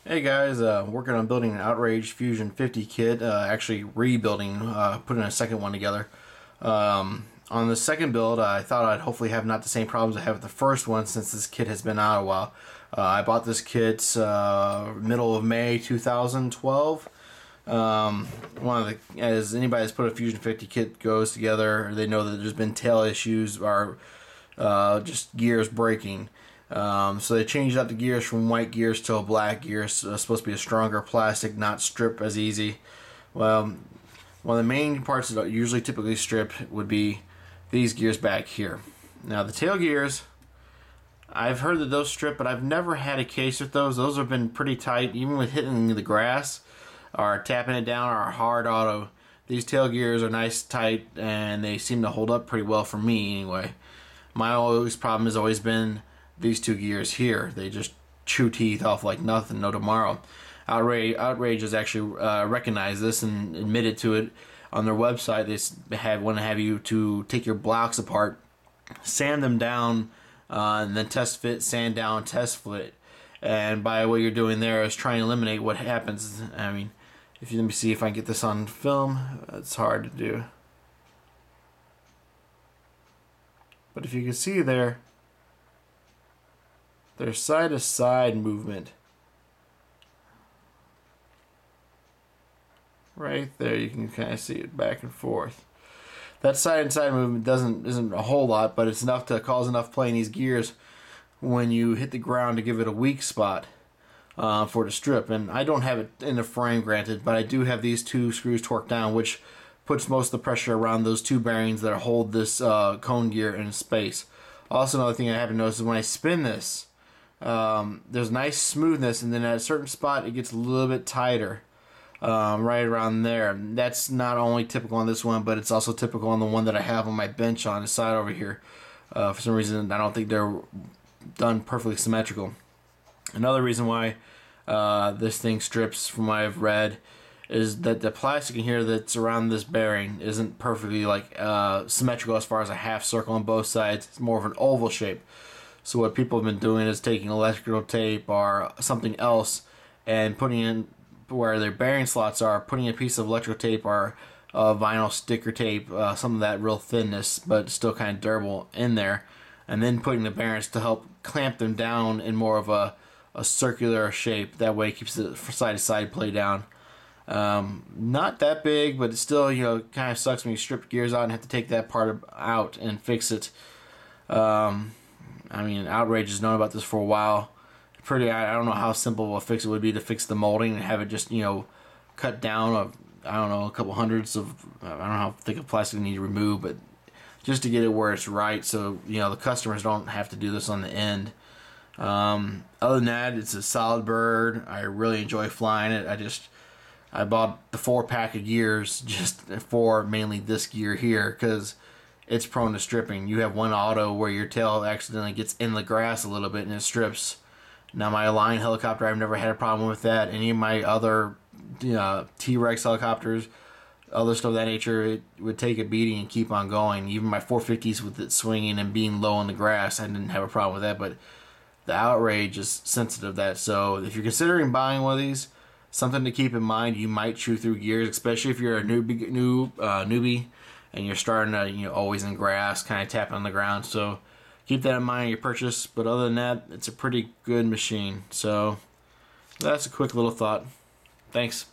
Hey guys, working on building an Outrage Fusion 50 kit, actually rebuilding, putting a second one together. On the second build, I thought I'd hopefully have not the same problems I have with the first one since this kit has been out a while. I bought this kit middle of May 2012. One of the, as anybody that's put a Fusion 50 kit goes together, they know that there's been tail issues or just gears breaking. So they changed out the gears from white gears to a black gear. So it's supposed to be a stronger plastic, not strip as easy. Well, one of the main parts that usually typically strip would be these gears back here. Now the tail gears, I've heard that those strip, but I've never had a case with those. Those have been pretty tight, even with hitting the grass or tapping it down or hard auto. These tail gears are nice, tight, and they seem to hold up pretty well for me anyway. My always problem has always been these two gears here. They just chew teeth off like nothing, no tomorrow. Outrage has actually recognized this and admitted to it on their website. They want to have you to take your blocks apart, sand them down, and then test fit, sand down, test fit. And by what you're doing there is trying to eliminate what happens. I mean, let me see if I can get this on film. It's hard to do. But if you can see there, there's side-to-side movement. Right there, you can kind of see it back and forth. That side-to-side movement isn't a whole lot, but it's enough to cause enough play in these gears when you hit the ground to give it a weak spot for it to strip. And I don't have it in the frame, granted, but I do have these two screws torqued down, which puts most of the pressure around those two bearings that hold this cone gear in space. Also, another thing I have to notice is when I spin this, there's nice smoothness, and then at a certain spot it gets a little bit tighter, right around there. That's not only typical on this one, but it's also typical on the one that I have on my bench on the side over here. For some reason, I don't think they're done perfectly symmetrical. Another reason why this thing strips, from what I've read, is that the plastic in here that's around this bearing isn't perfectly symmetrical as far as a half circle on both sides. It's more of an oval shape. So what people have been doing is taking electrical tape or something else and putting in where their bearing slots are, putting a piece of electrical tape or vinyl sticker tape, some of that real thinness but still kind of durable in there, and then putting the bearings to help clamp them down in more of a circular shape. That way it keeps the side-to-side play down. Not that big, but it still, kind of sucks when you strip gears out and have to take that part out and fix it. I mean, Outrage has known about this for a while. I don't know how simple a fix it would be to fix the molding and have it just, cut down a couple hundredths of, I don't know how thick of plastic you need to remove, but just to get it where it's right so, the customers don't have to do this on the end. Other than that, it's a solid bird. I really enjoy flying it. I bought the 4-pack of gears just for mainly this gear here because it's prone to stripping. You have one auto where your tail accidentally gets in the grass a little bit and it strips. Now my Align helicopter, I've never had a problem with that. Any of my other T-Rex helicopters, other stuff of that nature, it would take a beating and keep on going. Even my 450s with it swinging and being low in the grass, I didn't have a problem with that. But the Outrage is sensitive to that. So if you're considering buying one of these, something to keep in mind, you might chew through gears, especially if you're a newbie and you're starting to, always in grass, kind of tapping on the ground. So keep that in mind in your purchase. But other than that, it's a pretty good machine. So that's a quick little thought. Thanks.